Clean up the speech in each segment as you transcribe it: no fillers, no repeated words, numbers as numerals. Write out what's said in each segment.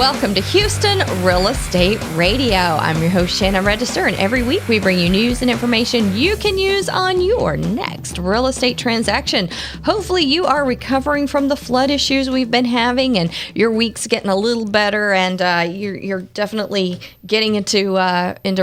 Welcome to Houston Real Estate Radio. I'm your host, Shannon Register, and every week we bring you news and information you can use on your next real estate transaction. Hopefully you are recovering from the flood issues we've been having, and your week's getting a little better, and you're definitely getting into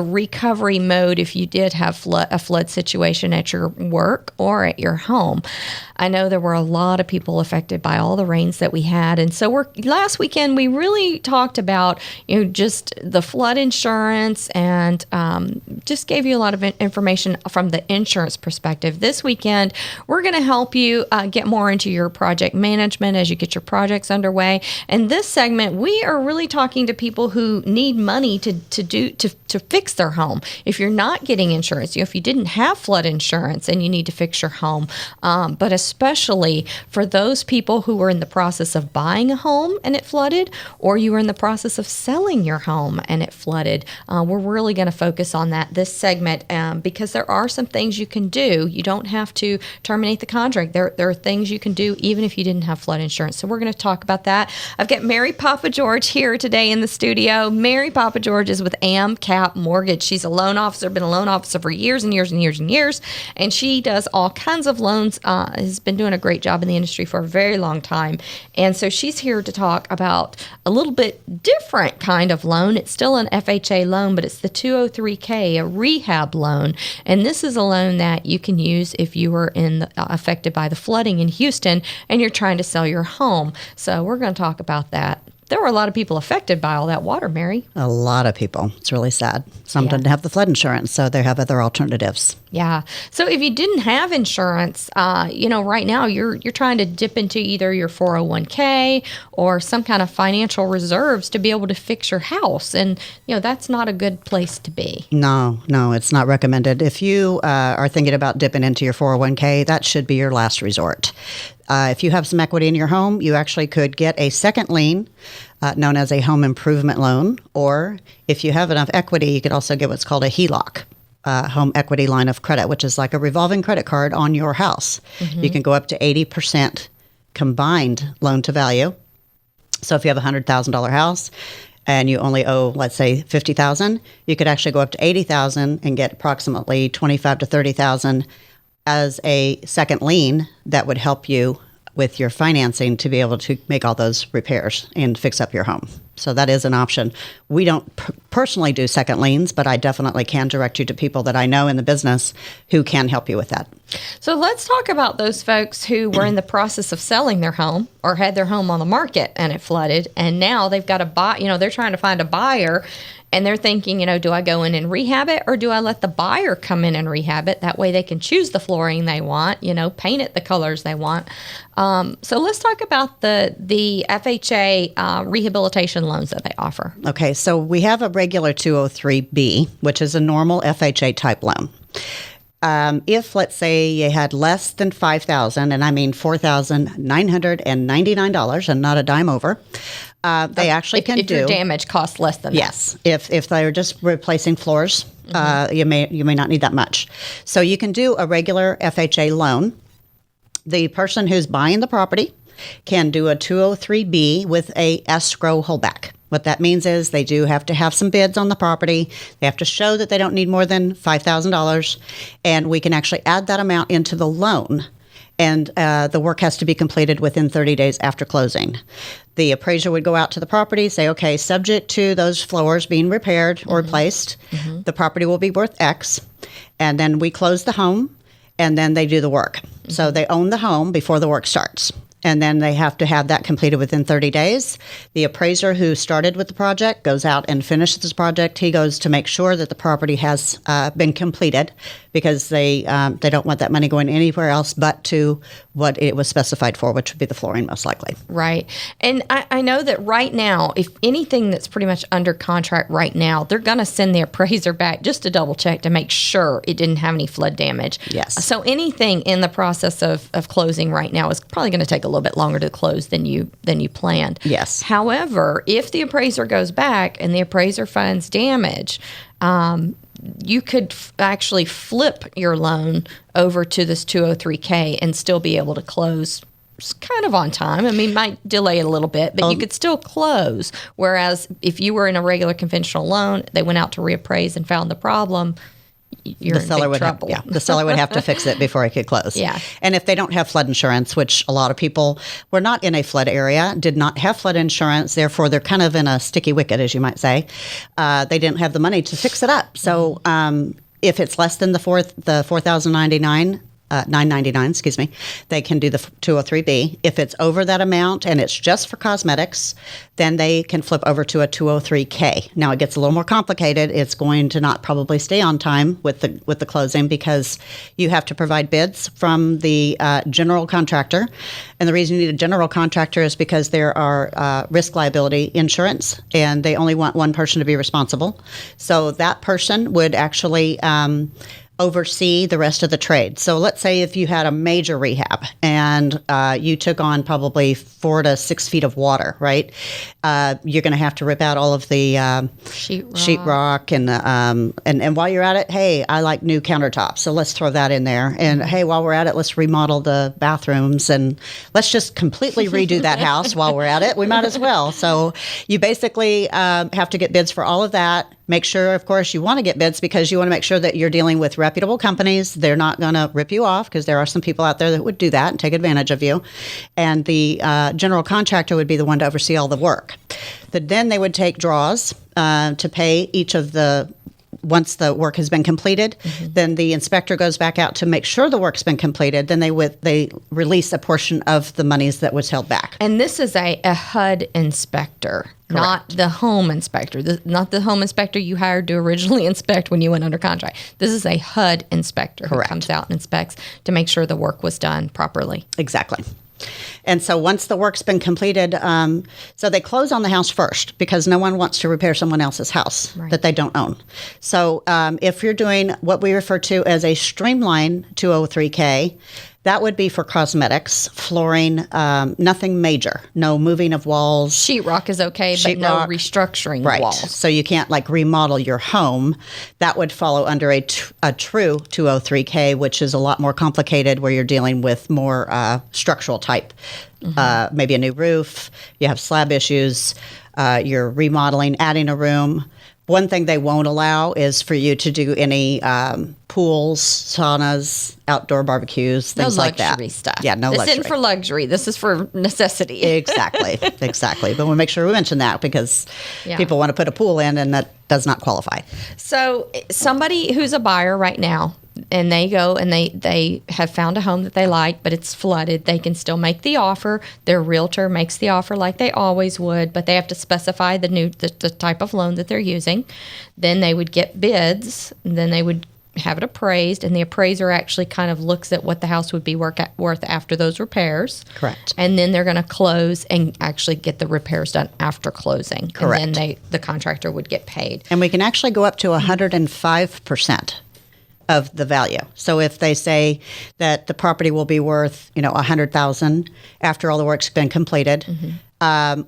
recovery mode if you did have a flood situation at your work or at your home. I know there were a lot of people affected by all the rains that we had, and so last weekend we really talked about just the flood insurance and just gave you a lot of information from the insurance perspective. This weekend we're going to help you get more into your project management as you get your projects underway. And this segment we are really talking to people who need money to fix their home. If you're not getting insurance, if you didn't have flood insurance and you need to fix your home, but especially for those people who were in the process of buying a home and it flooded, or you were in the process of selling your home and it flooded. We're really going to focus on that this segment because there are some things you can do. You don't have to terminate the contract. There are things you can do even if you didn't have flood insurance. So we're going to talk about that. I've got Mary Papageorge here today in the studio. Mary Papageorge is with AmCap Mortgage. She's a loan officer, been a loan officer for years and years and years and years, and she does all kinds of loans, has been doing a great job in the industry for a very long time. And so she's here to talk about a little bit different kind of loan. It's still an FHA loan, but it's the 203K, a rehab loan. And this is a loan that you can use if you were affected by the flooding in Houston and you're trying to sell your home. So we're going to talk about that. There were a lot of people affected by all that water, Mary. A lot of people. It's really sad. Some didn't have the flood insurance, so they have other alternatives. Yeah. So if you didn't have insurance, right now you're trying to dip into either your 401k or some kind of financial reserves to be able to fix your house. And, that's not a good place to be. No, it's not recommended. If you are thinking about dipping into your 401k, that should be your last resort. If you have some equity in your home, you actually could get a second lien known as a home improvement loan. Or if you have enough equity, you could also get what's called a HELOC, home equity line of credit, which is like a revolving credit card on your house. Mm-hmm. You can go up to 80% combined loan to value. So if you have a $100,000 house and you only owe, let's say, $50,000, you could actually go up to $80,000 and get approximately $25,000 to $30,000 as a second lien that would help you with your financing to be able to make all those repairs and fix up your home. So that is an option. We don't personally do second liens, but I definitely can direct you to people that I know in the business who can help you with that. So let's talk about those folks who were in the process of selling their home or had their home on the market and it flooded, and now they've got to buy, they're trying to find a buyer. And they're thinking, do I go in and rehab it, or do I let the buyer come in and rehab it? That way they can choose the flooring they want, paint it the colors they want. So let's talk about the FHA rehabilitation loans that they offer. Okay, so we have a regular 203B, which is a normal FHA type loan. If, let's say, you had less than $5,000, and I mean $4,999 and not a dime over, they actually can do. If your damage costs less than that. Yes. If they're just replacing floors, mm-hmm. You may not need that much. So you can do a regular FHA loan. The person who's buying the property can do a 203B with a escrow holdback. What that means is they do have to have some bids on the property. They have to show that they don't need more than $5,000, and we can actually add that amount into the loan. And the work has to be completed within 30 days after closing. The appraiser would go out to the property, say, okay, subject to those floors being repaired or replaced, mm-hmm. the property will be worth X. And then we close the home, and then they do the work. Mm-hmm. So they own the home before the work starts. And then they have to have that completed within 30 days. The appraiser who started with the project goes out and finishes this project. He goes to make sure that the property has been completed, because they don't want that money going anywhere else but to what it was specified for, which would be the flooring most likely. Right. And I know that right now, if anything that's pretty much under contract right now, they're going to send the appraiser back just to double check to make sure it didn't have any flood damage. Yes. So anything in the process of closing right now is probably going to take a little bit longer to close than you planned. Yes. However, if the appraiser goes back and the appraiser finds damage, you could actually flip your loan over to this 203K and still be able to close kind of on time. I mean, might delay it a little bit, but you could still close. Whereas if you were in a regular conventional loan, they went out to reappraise and found the problem, you're the seller in big would trouble. the seller would have to fix it before it could close. Yeah. And if they don't have flood insurance, which a lot of people were not in a flood area, did not have flood insurance, therefore they're kind of in a sticky wicket, as you might say. They didn't have the money to fix it up. So if it's less than the $4,099, $999, excuse me, they can do the 203B. If it's over that amount and it's just for cosmetics, then they can flip over to a 203K. Now it gets a little more complicated. It's going to not probably stay on time with the closing because you have to provide bids from the general contractor. And the reason you need a general contractor is because there are risk liability insurance, and they only want one person to be responsible. So that person would actually oversee the rest of the trade. So let's say if you had a major rehab and you took on probably 4 to 6 feet of water, right? You're going to have to rip out all of the sheetrock and while you're at it, hey, I like new countertops, so let's throw that in there. And hey, while we're at it, let's remodel the bathrooms and let's just completely redo that house while we're at it. We might as well. So you basically have to get bids for all of that. Make sure, of course, you want to get bids because you want to make sure that you're dealing with reputable companies. They're not going to rip you off because there are some people out there that would do that and take advantage of you. And the general contractor would be the one to oversee all the work. Then they would take draws to pay each of the. Once the work has been completed, then the inspector goes back out to make sure the work's been completed. Then they release a portion of the monies that was held back. And this is a HUD inspector, not the home inspector. Not the home inspector you hired to originally inspect when you went under contract. This is a HUD inspector who comes out and inspects to make sure the work was done properly. Exactly. And so once the work's been completed, so they close on the house first because no one wants to repair someone else's house that they don't own. So if you're doing what we refer to as a streamline 203K, that would be for cosmetics, flooring, nothing major, no moving of walls. Sheetrock is okay, but no restructuring walls. So you can't like remodel your home. That would follow under a true 203K, which is a lot more complicated where you're dealing with more structural type. Maybe a new roof, you have slab issues, you're remodeling, adding a room. One thing they won't allow is for you to do any pools, saunas, outdoor barbecues, things like that. No luxury stuff. Yeah, no luxury. This isn't for luxury. This is for necessity. Exactly. But we'll make sure we mention that because people want to put a pool in and that does not qualify. So somebody who's a buyer right now, and they go and they have found a home that they like, but it's flooded, they can still make the offer. Their realtor makes the offer like they always would, but they have to specify the type of loan that they're using. Then they would get bids, and then they would have it appraised, and the appraiser actually kind of looks at what the house would be worth after those repairs. Correct. And then they're going to close and actually get the repairs done after closing. Correct. And then the contractor would get paid. And we can actually go up to 105% of the value. So if they say that the property will be worth, $100,000 after all the work's been completed,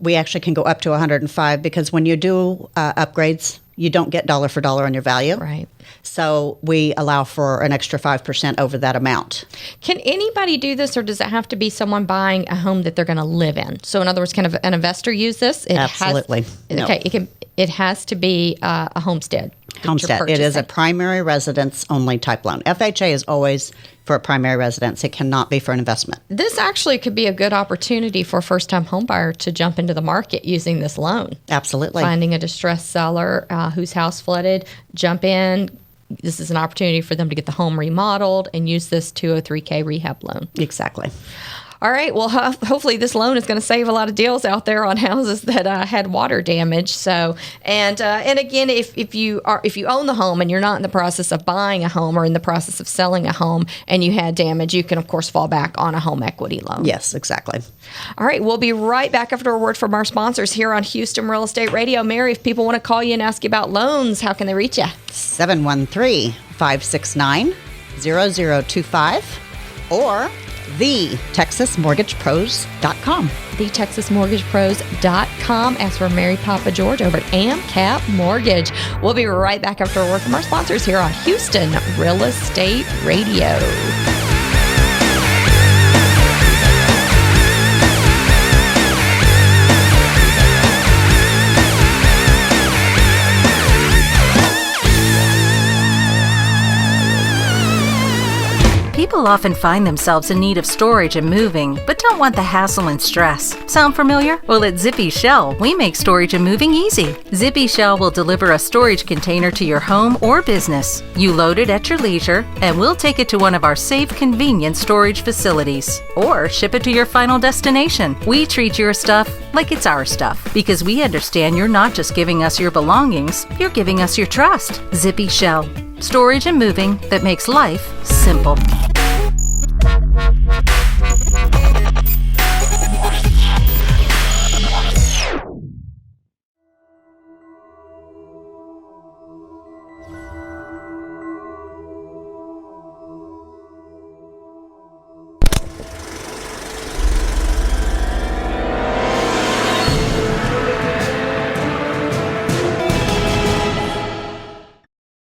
we actually can go up to 105 because when you do upgrades, you don't get dollar for dollar on your value. Right. So we allow for an extra 5% over that amount. Can anybody do this, or does it have to be someone buying a home that they're going to live in? So in other words, can an investor use this? Absolutely. Okay. It has to be a homestead. Homestead. It is a primary residence only type loan. FHA is always for a primary residence. It cannot be for an investment. This actually could be a good opportunity for a first-time home buyer to jump into the market using this loan. Absolutely. Finding a distressed seller whose house flooded, jump in. This is an opportunity for them to get the home remodeled and use this 203K rehab loan. Exactly. All right. Well, hopefully this loan is going to save a lot of deals out there on houses that had water damage. So, and again, if you own the home and you're not in the process of buying a home or in the process of selling a home and you had damage, you can of course fall back on a home equity loan. Yes, exactly. All right. We'll be right back after a word from our sponsors here on Houston Real Estate Radio. Mary, if people want to call you and ask you about loans, how can they reach you? 713-569-0025 or TheTexasMortgagePros.com. TheTexasMortgagePros.com. Ask for Mary Papageorge over at AMCAP Mortgage. We'll be right back after a word from our sponsors here on Houston Real Estate Radio. People often find themselves in need of storage and moving, but don't want the hassle and stress. Sound familiar? Well, at Zippy Shell, we make storage and moving easy. Zippy Shell will deliver a storage container to your home or business. You load it at your leisure, and we'll take it to one of our safe, convenient storage facilities, or ship it to your final destination. We treat your stuff like it's our stuff, because we understand you're not just giving us your belongings, you're giving us your trust. Zippy Shell. Storage and moving that makes life simple.